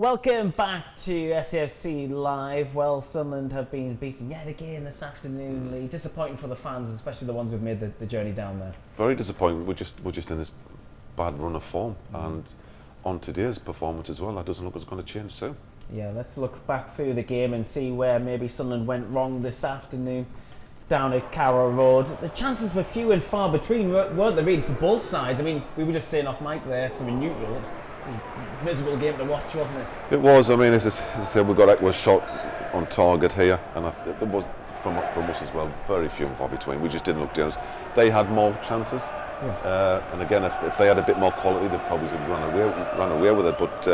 Welcome back to SAFC Live. Well, Sunderland have been beaten yet again this afternoon, Lee. Disappointing for the fans, especially the ones who've made the journey down there. Very disappointing. We're just in this bad run of form, and on today's performance as well, that doesn't look like it's going to change soon. Yeah, let's look back through the game and see where maybe Sunderland went wrong this afternoon down at Carrow Road. The chances were few and far between, weren't they, really, for both sides? I mean, we were just saying off mic there from a neutral. It was a miserable game to watch, wasn't it? It was. I mean, as I said, we got a shot on target here, and there was from us as well very few and far between. We just didn't look dangerous. They had more chances, and again, if they had a bit more quality, they probably would have run away with it. But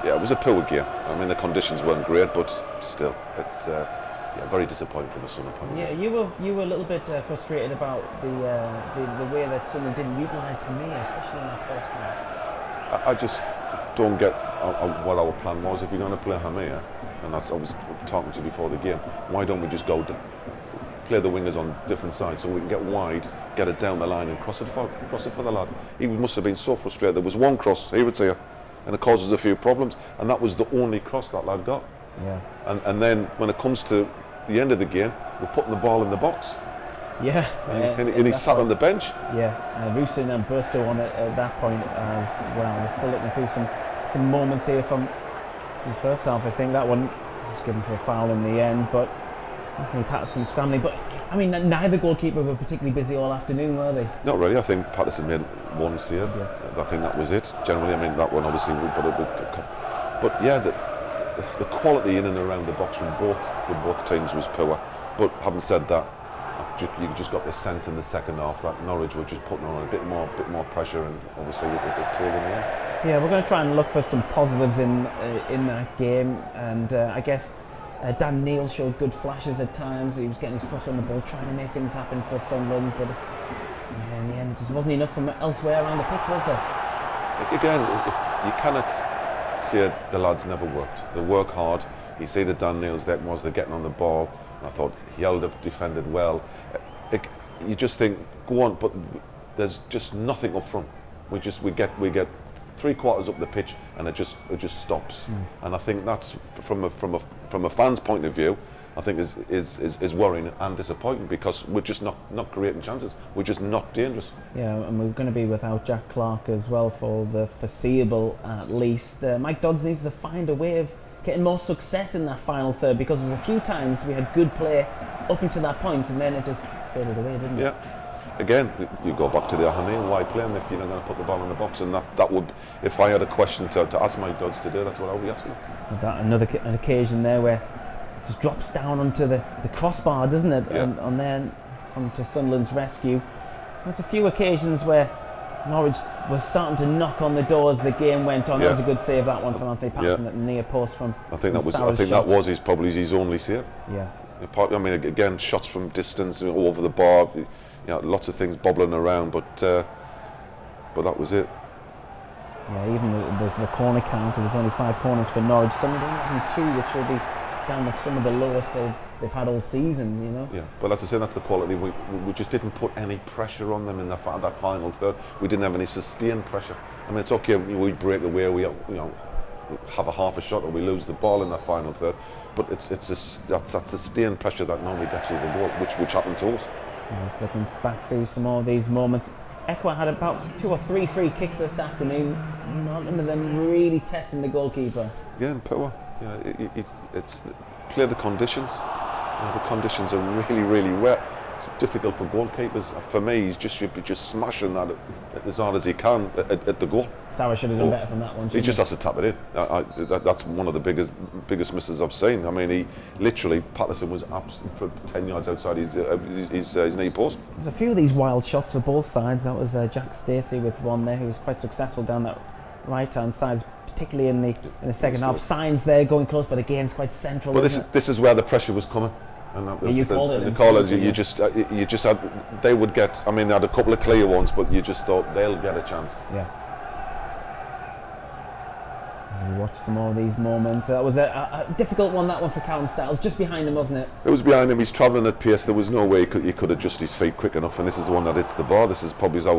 yeah, it was a poor game. I mean, the conditions weren't great, but still, it's very disappointing from a Sunderland point of view. Yeah, you were a little bit frustrated about the way that Sunderland didn't utilise Hamia, especially in that first half. I just don't get what our plan was. If you're going to play Hamia, and that's I was talking to you before the game, why don't we just go play the wingers on different sides so we can get wide, get it down the line and cross it for the lad. He must have been so frustrated. There was one cross, he would say, and it causes a few problems, and that was the only cross that lad got. Yeah. And then when it comes to the end of the game, we're putting the ball in the box. Yeah, and he sat on the bench. Yeah, Roussin and Burstow on it at that point as well. We're still looking through some moments here from the first half. I think that one was given for a foul in the end, but Anthony Patterson scrambling. But I mean, neither goalkeeper were particularly busy all afternoon, were they? Not really. I think Patterson made one save. Yeah. I think that was it. Generally, I mean, that one obviously, but yeah, the quality in and around the box from both teams was poor. But having said that, you just got this sense in the second half that Norwich were just putting on a bit more pressure, and obviously it told in the end. Yeah, we're going to try and look for some positives in that game, and I guess Dan Neil showed good flashes at times. He was getting his foot on the ball, trying to make things happen for Sunderland, but in the end it just wasn't enough from elsewhere around the pitch, was there? Again, you cannot say the lads never worked. They work hard. You see the Dan Neil's they're getting on the ball. I thought he held up, defended well. You just think, go on, but there's just nothing up front. We get 3 quarters up the pitch, and it just stops. And I think that's from a fan's point of view, I think is worrying and disappointing, because we're just not creating chances. We're just not dangerous. Yeah, and we're going to be without Jack Clarke as well for the foreseeable at least. Mike Dodds needs to find a way of getting more success in that final third, because there's a few times we had good play up until that point, and then it just faded away, didn't it? Yeah. Again, you go back to the Ahane, why play him if you're not going to put the ball in the box? And that would, if I had a question to ask Mike Dodds today, that's what I would be asking. An occasion there where it just drops down onto the crossbar, doesn't it? Yeah. And then onto Sunderland's rescue. There's a few occasions where Norwich was starting to knock on the door as the game went on. Yeah. That was a good save, that one from Anthony Patterson at the near post from. I think that was probably his only save. Yeah. I mean, again, shots from distance, over the bar, lots of things bobbling around, but that was it. Yeah, even the corner count, there was only 5 corners for Norwich. Sunderland having 2, which will be down with some of the lowest they've had all season, you know. Yeah, but as I say, that's the quality. We just didn't put any pressure on them in that final third. We didn't have any sustained pressure. I mean, it's okay, we break away, we have a half a shot, or we lose the ball in that final third. But it's just that sustained pressure that normally gets you the goal, which happened to us. Just looking back through some more of these moments. Ekwa had about 2 or 3 free kicks this afternoon. None of them really testing the goalkeeper. Yeah, and power. It's play the conditions. The conditions are really, really wet. It's difficult for goalkeepers. For me, should be just smashing that as hard as he can at the goal. Sauer should have done better from that one. He just has to tap it in. That's one of the biggest misses I've seen. I mean, Patterson was for 10 yards outside his knee post. There's a few of these wild shots for both sides. That was Jack Stacey with one there, who was quite successful down that right-hand side, particularly in the second half. Signs there going close, but again, it's quite central. But this is where the pressure was coming. And that was you called it. You just had. They would get. I mean, they had a couple of clear ones, but you just thought they'll get a chance. Yeah. As we watch some more of these moments, that was a difficult one. That one for Callum Styles, just behind him, wasn't it? It was behind him. He's travelling at pace. There was no way he could adjust his feet quick enough. And this is the one that hits the bar. This is probably how.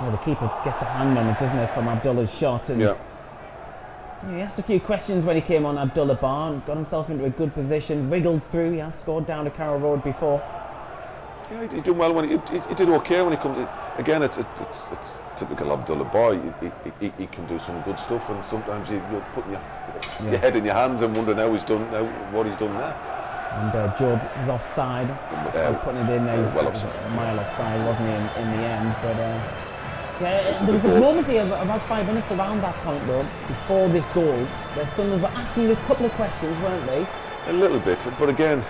Well, the keeper gets a hand on it, doesn't it, from Abdullah's shot? And yeah. Yeah, he asked a few questions when he came on Abdullah Bar and got himself into a good position, wriggled through. He has scored down at Carrow Road before. Yeah, he did well when he did okay when he comes in. Again, it's typical Abdullah Bar. He can do some good stuff, and sometimes you're putting your head in your hands and wondering what he's done there. And Job was offside, putting it in there. He was well offside. A mile offside, wasn't he, in the end? But yeah, there was a moment here, about 5 minutes around that point though, before this goal, where Sunderland were asking you a couple of questions, weren't they? A little bit, but again,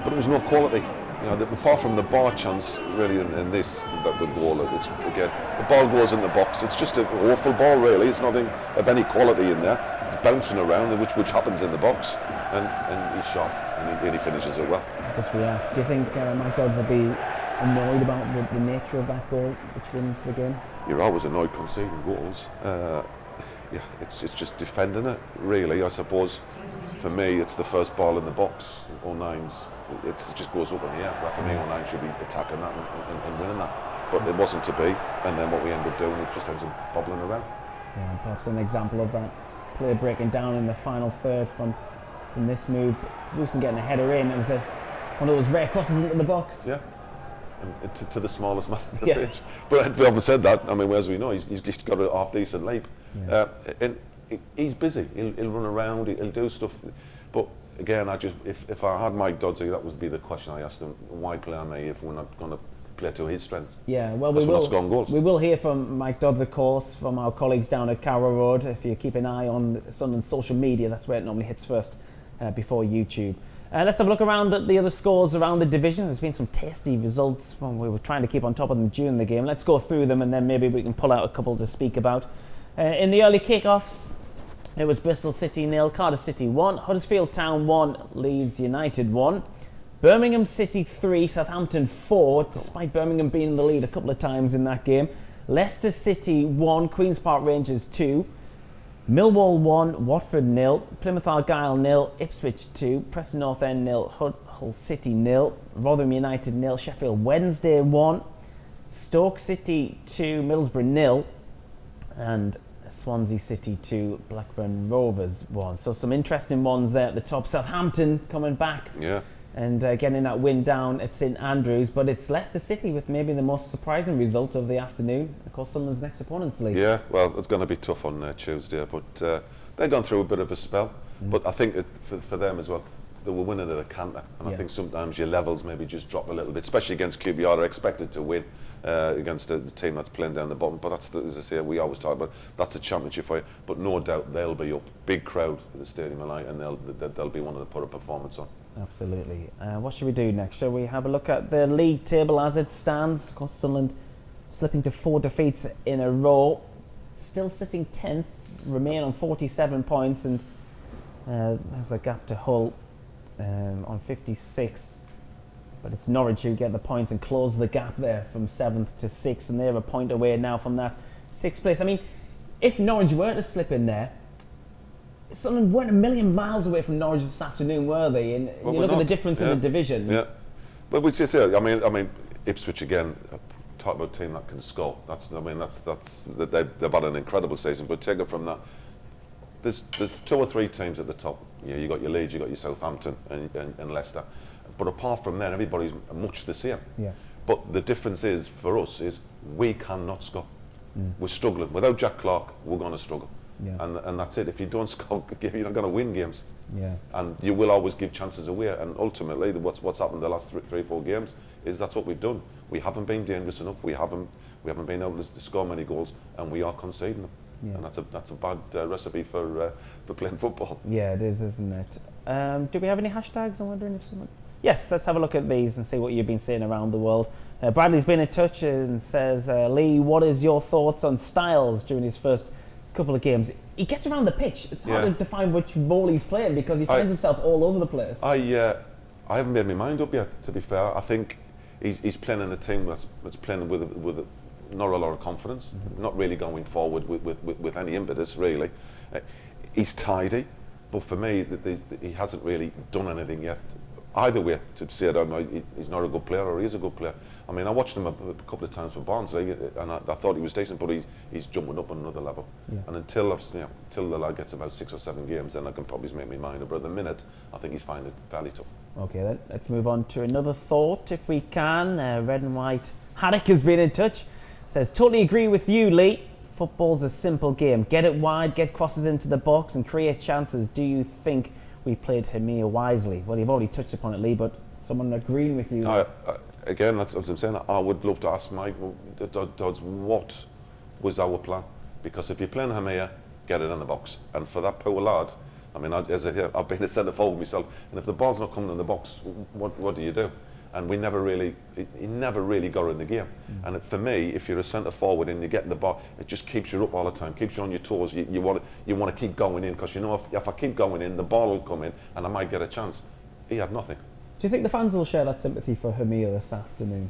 but it was no quality. You know, apart from the bar chance, really, in the goal, it's again the ball goes in the box. It's just an awful ball, really. It's nothing of any quality in there. It's bouncing around, which happens in the box, and he's sharp and he finishes it well. Just reacts. Do you think Mike Dodds will be annoyed about the nature of that goal, which wins the game? You're always annoyed conceding goals. Yeah, it's just defending it, really. I suppose for me, it's the first ball in the box. 09's, it just goes up in the air. Well, for me, 09 should be attacking that and winning that. But it wasn't to be, and then what we end up doing, it just ends up bobbling around. Yeah, and perhaps an example of that play breaking down in the final third from this move. Wilson getting a header in. It was one of those rare crosses into the box. Yeah. And to the smallest man on the pitch. But having said that, I mean, as we know, he's just got a half decent leap. Yeah. And he's busy. He'll run around. He'll do stuff. But again, if I had Mike Doddsy, that would be the question I asked him: why play on me if we're not going to play to his strengths? Yeah, well, we will hear from Mike Dodds, of course, from our colleagues down at Carrow Road. If you keep an eye on Sunderland's social media, that's where it normally hits first, before YouTube. Let's have a look around at the other scores around the division. There's been some tasty results. Well, we were trying to keep on top of them during the game. Let's go through them and then maybe we can pull out a couple to speak about. In the early kick-offs, it was Bristol City 0, Cardiff City 1, Huddersfield Town 1, Leeds United 1, Birmingham City 3, Southampton 4, despite Birmingham being in the lead a couple of times in that game. Leicester City 1, Queen's Park Rangers 2, Millwall 1, Watford 0, Plymouth Argyle 0, Ipswich 2, Preston North End 0, Hull City 0, Rotherham United 0, Sheffield Wednesday 1, Stoke City 2, Middlesbrough 0, and Swansea City 2, Blackburn Rovers 1. So some interesting ones there at the top. Southampton coming back. Yeah. And getting that win down at St Andrews, but it's Leicester City with maybe the most surprising result of the afternoon. Of course, Sunderland's next opponents league. Yeah, well, it's going to be tough on Tuesday, but they've gone through a bit of a spell. But I think for them as well, they were winning at a canter, and I think sometimes your levels maybe just drop a little bit, especially against QPR. They're expected to win against the team that's playing down the bottom, but that's, as I say, we always talk about, that's a championship for you. But no doubt they'll be up, big crowd at the Stadium of Light, and they'll be one of the put a performance on. Absolutely. What should we do next? Shall we have a look at the league table as it stands? Of course, Sunderland slipping to 4 defeats in a row, still sitting 10th, remain on 47 points, and there's the gap to Hull on 56. But it's Norwich who get the points and close the gap there from 7th to 6th, and they're a point away now from that 6th place. I mean, if Norwich were to slip in there, Sunderland weren't a million miles away from Norwich this afternoon, were they? And you look at the difference in the division. Yeah, but we just say, I mean, Ipswich again. Talk about a team that can score. They've had an incredible season. But take it from that, there's 2 or 3 teams at the top. You got your Leeds, you got your Southampton, and Leicester. But apart from that, everybody's much the same. Yeah. But the difference is for us is we cannot score. We're struggling. Without Jack Clarke, we're going to struggle. Yeah. And that's it. If you don't score, you're not going to win games. Yeah. And you will always give chances away. And ultimately, what's happened the last 3-4 games is that's what we've done. We haven't been dangerous enough. We haven't been able to score many goals, and we are conceding them. Yeah. And that's a bad recipe for playing football. Yeah, it is, isn't it? Do we have any hashtags? I'm wondering if someone. Yes, let's have a look at these and see what you've been seeing around the world. Bradley's been in touch and says, Lee, what is your thoughts on Styles during his first couple of games? He gets around the pitch. It's hard to define which role he's playing because he finds himself all over the place. I haven't made my mind up yet, to be fair. I think he's playing in a team that's playing with not a lot of confidence, not really going forward with any impetus, really. He's tidy, but for me, he hasn't really done anything yet either way to say that he's not a good player or he is a good player. I mean, I watched him a couple of times for Barnsley, and I thought he was decent, but he's jumping up on another level. Yeah. And until the lad gets about 6 or 7 games, then I can probably make my mind up. But at the minute, I think he's finding it fairly tough. Okay, then let's move on to another thought, if we can. Red and White Haddock has been in touch. Says, totally agree with you, Lee. Football's a simple game. Get it wide, get crosses into the box, and create chances. Do you think we played Hamir wisely? Well, you've already touched upon it, Lee, but someone agreeing with you. Again, that's what I'm saying. I would love to ask Mike, Dodds, what was our plan? Because if you're playing Hamir, get it in the box. And for that poor lad, I mean, I've been a centre forward myself, and if the ball's not coming in the box, what do you do? And he never really got in the game. And for me, if you're a centre forward and you're getting the ball, it just keeps you up all the time, keeps you on your toes. You want to keep going in, because you know if I keep going in, the ball will come in and I might get a chance. He had nothing. Do you think the fans will share that sympathy for Hamir this afternoon?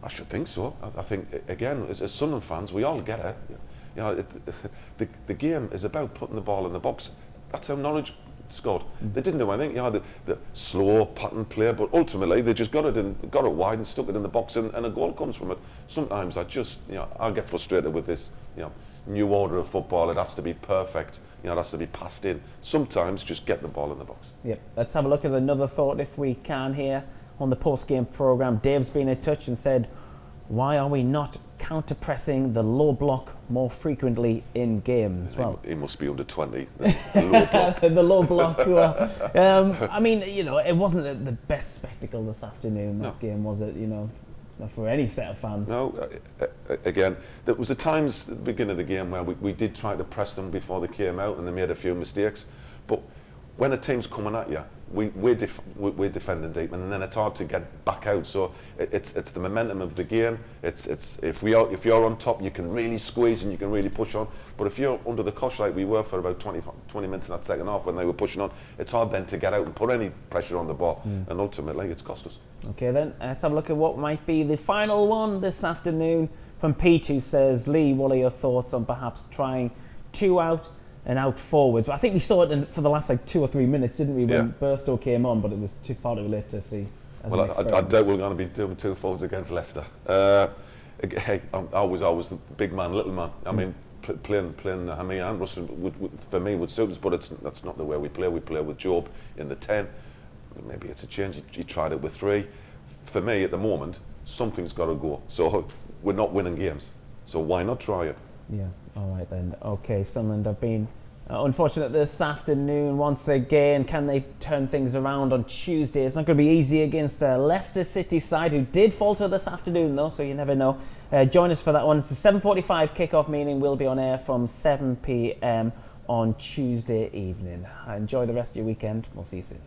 I should think so. I think, again, as Sunderland fans, we all get it. You know, the game is about putting the ball in the box. That's how Norwich scored. They didn't do anything. You know, the slow pattern play, but ultimately they just got it wide and stuck it in the box, and a goal comes from it. Sometimes I get frustrated with this, new order of football. It has to be perfect. It has to be passed in. Sometimes just get the ball in the box. Yep. Let's have a look at another thought, if we can, here on the post-game programme. Dave's been in touch and said, why are we not counter-pressing the low block more frequently in games? Well, he must be under 20. The low block. The low block. I mean, it wasn't the best spectacle this afternoon. That game, was it? Not for any set of fans. No. Again, there was times at the beginning of the game where we did try to press them before they came out, and they made a few mistakes. But when a team's coming at you, we're defending deep, and then it's hard to get back out. So it's the momentum of the game. If you're on top, you can really squeeze and you can really push on. But if you're under the cosh like we were for about 20 minutes in that second half when they were pushing on, it's hard then to get out and put any pressure on the ball. And ultimately, it's cost us. Okay, then let's have a look at what might be the final one this afternoon from Pete, who says, Lee, what are your thoughts on perhaps trying 2 out and out forwards? I think we saw it for the last 2 or 3 minutes, didn't we, when Burstow came on, but it was too far too late to see. Well, I doubt we're going to be doing 2 forwards against Leicester. Hey, I was always the big man, little man. I mean, playing Hamir and Russell for me would suit us, but that's not the way we play. We play with Job in the 10. Maybe it's a change. He tried it with 3. For me, at the moment, something's got to go. So we're not winning games. So why not try it? Yeah. All right then. Okay, Sunderland have been unfortunate this afternoon once again. Can they turn things around on Tuesday? It's not going to be easy against a Leicester City side who did falter this afternoon though, so you never know. Join us for that one. It's a 7:45 kickoff, meaning we'll be on air from 7 p.m. on Tuesday evening. Enjoy the rest of your weekend. We'll see you soon.